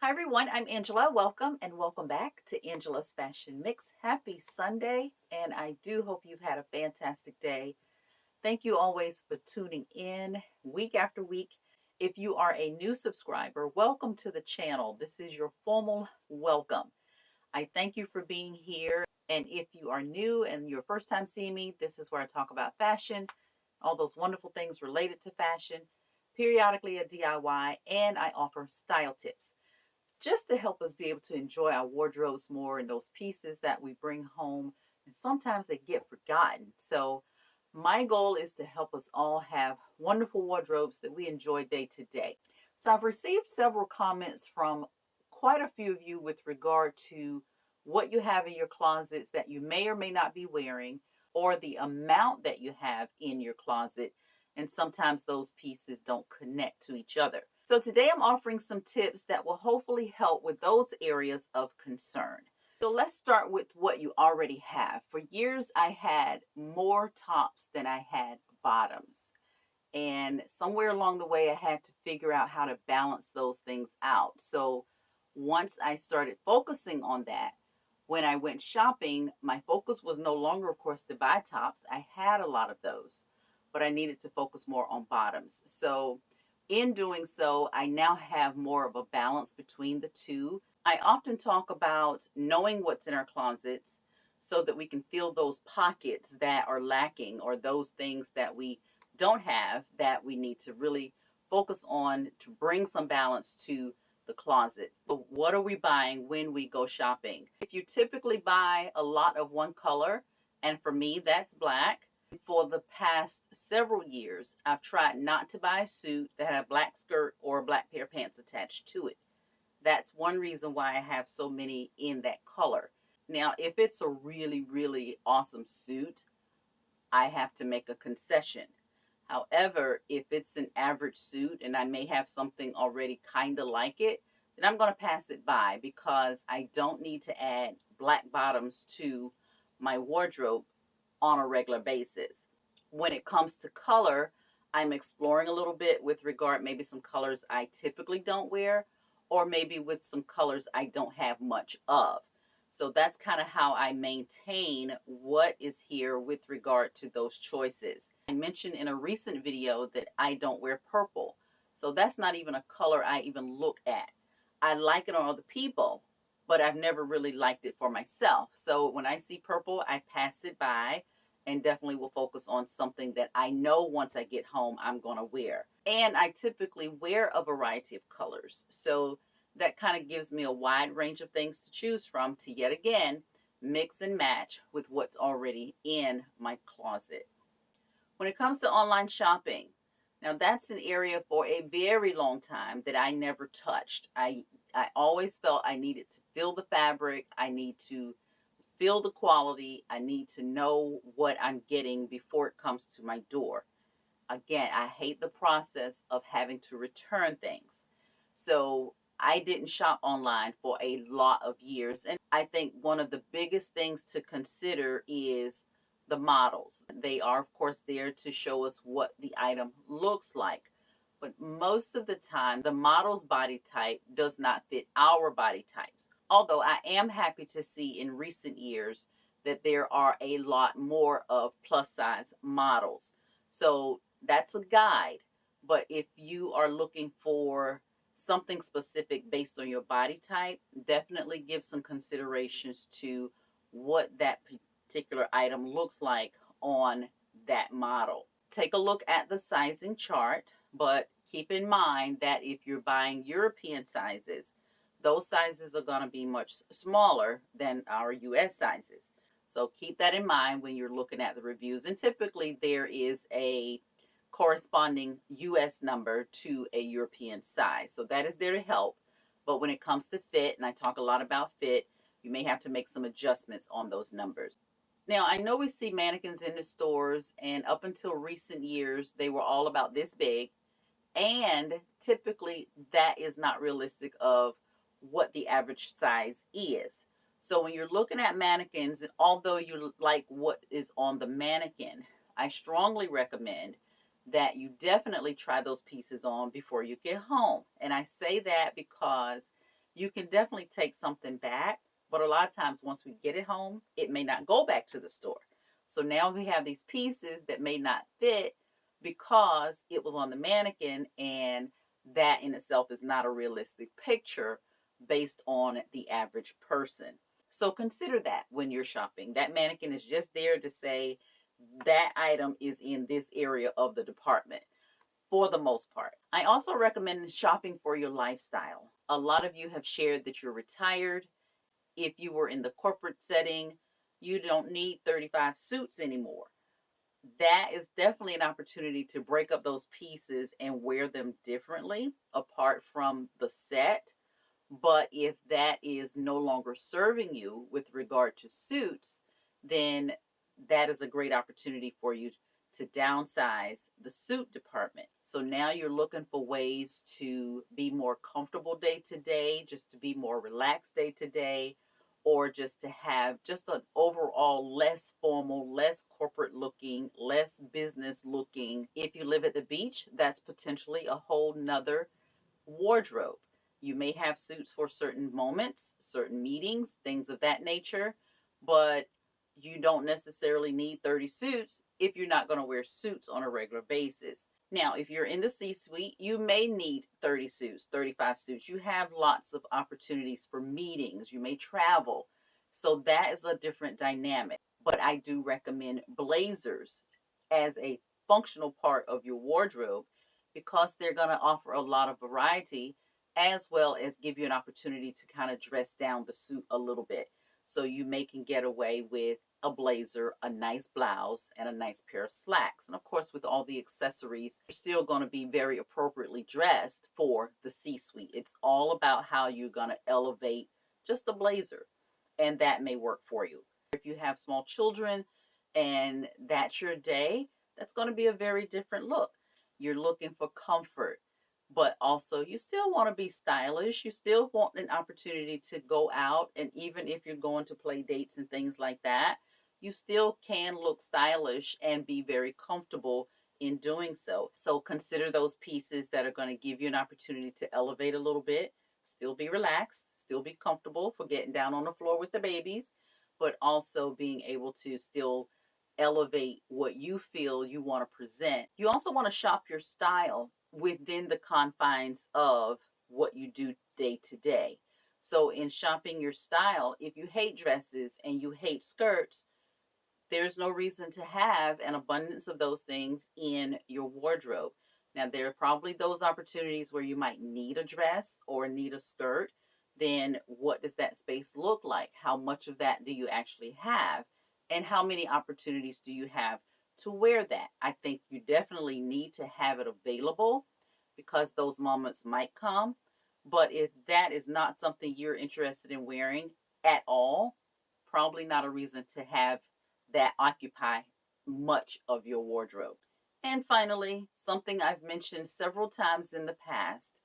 Hi everyone, I'm Angela. Welcome and welcome back to Angela's Fashion Mix. Happy Sunday, and I do hope you've had a fantastic day. Thank you always for tuning in week after week. If you are a new subscriber, welcome to the channel. This is your formal welcome. I thank you for being here. And if you are new and your first time seeing me, this is where I talk about fashion, all those wonderful things related to fashion, periodically a DIY, and I offer style tips just to help us be able to enjoy our wardrobes more and those pieces that we bring home. And sometimes they get forgotten. So, my goal is to help us all have wonderful wardrobes that we enjoy day to day. So, I've received several comments from quite a few of you with regard to what you have in your closets that you may or may not be wearing, or the amount that you have in your closet. And sometimes those pieces don't connect to each other. So today I'm offering some tips that will hopefully help with those areas of concern. So let's start with what you already have. For years, I had more tops than I had bottoms. And somewhere along the way, I had to figure out how to balance those things out. So once I started focusing on that, when I went shopping, my focus was no longer, of course, to buy tops. I had a lot of those, but I needed to focus more on bottoms. So in doing so, I now have more of a balance between the two. I often talk about knowing what's in our closets so that we can fill those pockets that are lacking or those things that we don't have that we need to really focus on to bring some balance to the closet. But what are we buying when we go shopping? If you typically buy a lot of one color, and for me, that's black. For the past several years, I've tried not to buy a suit that had a black skirt or a black pair of pants attached to it. That's one reason why I have so many in that color. Now, if it's a really, really awesome suit, I have to make a concession. However, if it's an average suit and I may have something already kind of like it, then I'm going to pass it by because I don't need to add black bottoms to my wardrobe on a regular basis. When it comes to color, I'm exploring a little bit with regard maybe some colors I typically don't wear or maybe with some colors I don't have much of. So that's kind of how I maintain what is here with regard to those choices. I mentioned in a recent video that I don't wear purple. So that's not even a color I even look at. I like it on other people, but I've never really liked it for myself. So when I see purple, I pass it by and definitely will focus on something that I know once I get home I'm going to wear. And I typically wear a variety of colors. So that kind of gives me a wide range of things to choose from to yet again mix and match with what's already in my closet. When it comes to online shopping, now that's an area for a very long time that I never touched. I always felt I needed to feel the fabric, I need to feel the quality, I need to know what I'm getting before it comes to my door. Again, I hate the process of having to return things. So I didn't shop online for a lot of years. And I think one of the biggest things to consider is the models. They are, of course, there to show us what the item looks like. But most of the time, the model's body type does not fit our body types. Although I am happy to see in recent years that there are a lot more of plus size models. So that's a guide. But if you are looking for something specific based on your body type, definitely give some considerations to what that particular item looks like on that model. Take a look at the sizing chart, but keep in mind that if you're buying European sizes, those sizes are going to be much smaller than our US sizes. So keep that in mind when you're looking at the reviews. And typically there is a corresponding US number to a European size. So that is there to help. But when it comes to fit, and I talk a lot about fit, you may have to make some adjustments on those numbers. Now, I know we see mannequins in the stores, and up until recent years, they were all about this big. And typically, that is not realistic of what the average size is. So when you're looking at mannequins, although you like what is on the mannequin, I strongly recommend that you definitely try those pieces on before you get home. And I say that because you can definitely take something back. But a lot of times, once we get it home, it may not go back to the store. So now we have these pieces that may not fit because it was on the mannequin, and that in itself is not a realistic picture based on the average person. So consider that when you're shopping. That mannequin is just there to say that item is in this area of the department for the most part. I also recommend shopping for your lifestyle. A lot of you have shared that you're retired. If you were in the corporate setting, you don't need 35 suits anymore. That is definitely an opportunity to break up those pieces and wear them differently apart from the set. But if that is no longer serving you with regard to suits, then that is a great opportunity for you to downsize the suit department. So now you're looking for ways to be more comfortable day to day, just to be more relaxed day to day, or just to have just an overall less formal, less corporate looking, less business looking. If you live at the beach, that's potentially a whole nother wardrobe. You may have suits for certain moments, certain meetings, things of that nature, but you don't necessarily need 30 suits if you're not going to wear suits on a regular basis. Now, if you're in the C suite, you may need 30 suits, 35 suits. You have lots of opportunities for meetings. You may travel. So that is a different dynamic. But I do recommend blazers as a functional part of your wardrobe because they're going to offer a lot of variety as well as give you an opportunity to kind of dress down the suit a little bit. So you may can get away with a blazer, a nice blouse, and a nice pair of slacks. And of course, with all the accessories, you're still going to be very appropriately dressed for the C suite. It's all about how you're going to elevate just a blazer, and that may work for you. If you have small children and that's your day, that's going to be a very different look. You're looking for comfort, but also you still want to be stylish. You still want an opportunity to go out, and even if you're going to play dates and things like that, you still can look stylish and be very comfortable in doing so. So consider those pieces that are going to give you an opportunity to elevate a little bit, still be relaxed, still be comfortable for getting down on the floor with the babies, but also being able to still elevate what you feel you want to present. You also want to shop your style within the confines of what you do day to day. So, in shopping your style, if you hate dresses and you hate skirts, there's no reason to have an abundance of those things in your wardrobe. Now, there are probably those opportunities where you might need a dress or need a skirt. Then, what does that space look like? How much of that do you actually have? And how many opportunities do you have to wear that? I think you definitely need to have it available because those moments might come. But if that is not something you're interested in wearing at all, probably not a reason to have that occupy much of your wardrobe. And finally, something I've mentioned several times in the past,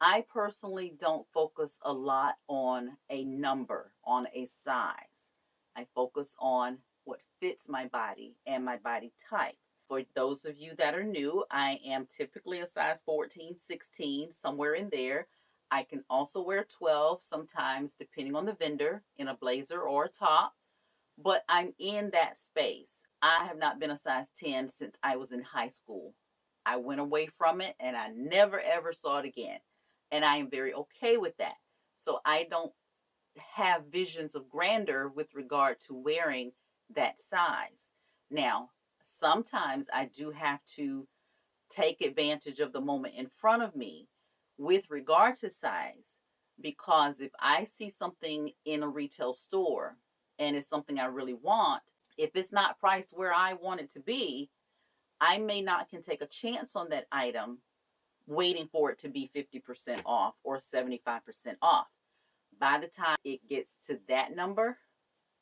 I personally don't focus a lot on a number, on a size. I focus on what fits my body and my body type. For those of you that are new, I am typically a size 14, 16, somewhere in there. I can also wear 12 sometimes, depending on the vendor, in a blazer or a top, but I'm in that space. I have not been a size 10 since I was in high school. I went away from it and I never ever saw it again. And I am very okay with that. So I don't have visions of grandeur with regard to wearing that size. Now, sometimes I do have to take advantage of the moment in front of me with regard to size, because if I see something in a retail store and it's something I really want, if it's not priced where I want it to be, I may not can take a chance on that item waiting for it to be 50% off or 75% off. By the time it gets to that number,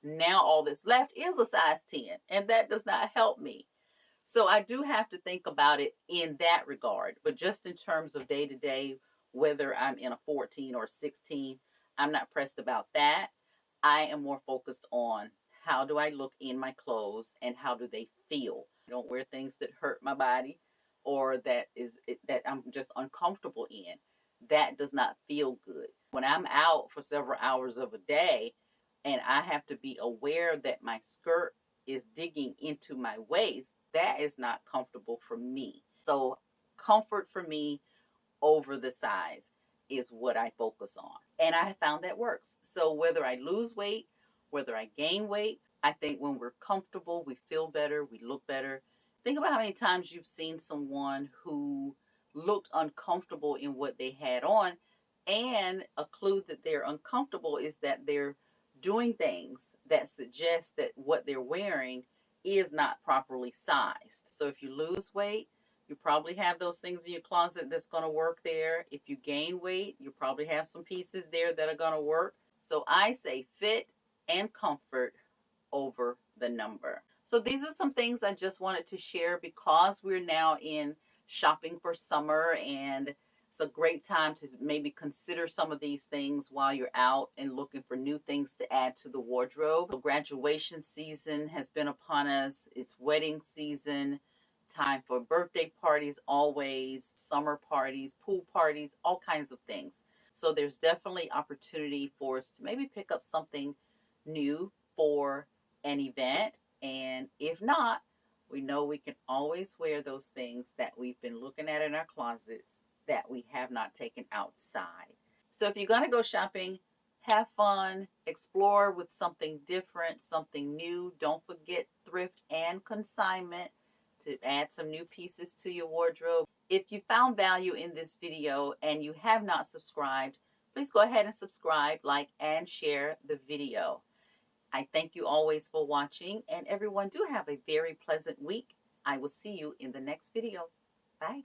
now all that's left is a size 10, and that does not help me. So I do have to think about it in that regard. But just in terms of day to day, whether I'm in a 14 or 16, I'm not pressed about that. I am more focused on how do I look in my clothes and how do they feel. I don't wear things that hurt my body or that I'm just uncomfortable in. that does not feel good. When I'm out for several hours of a day and I have to be aware that my skirt is digging into my waist, that is not comfortable for me. So, comfort for me over the size is what I focus on. And I found that works. So whether I lose weight, whether I gain weight, I think when we're comfortable, we feel better, we look better. Think about how many times you've seen someone who looked uncomfortable in what they had on, and a clue that they're uncomfortable is that they're doing things that suggest that what they're wearing is not properly sized. So if you lose weight, you probably have those things in your closet that's going to work there. If you gain weight, you probably have some pieces there that are going to work. So I say fit and comfort over the number. So these are some things I just wanted to share because we're now in shopping for summer, and it's a great time to maybe consider some of these things while you're out and looking for new things to add to the wardrobe. So graduation season has been upon us. It's wedding season, time for birthday parties, always summer parties, pool parties, all kinds of things. So there's definitely opportunity for us to maybe pick up something new for an event. And if not, we know we can always wear those things that we've been looking at in our closets that we have not taken outside. So if you're going to go shopping, have fun, explore with something different, something new. Don't forget thrift and consignment to add some new pieces to your wardrobe. If you found value in this video and you have not subscribed, please go ahead and subscribe, like, and share the video. I thank you always for watching, and everyone do have a very pleasant week. I will see you in the next video. Bye.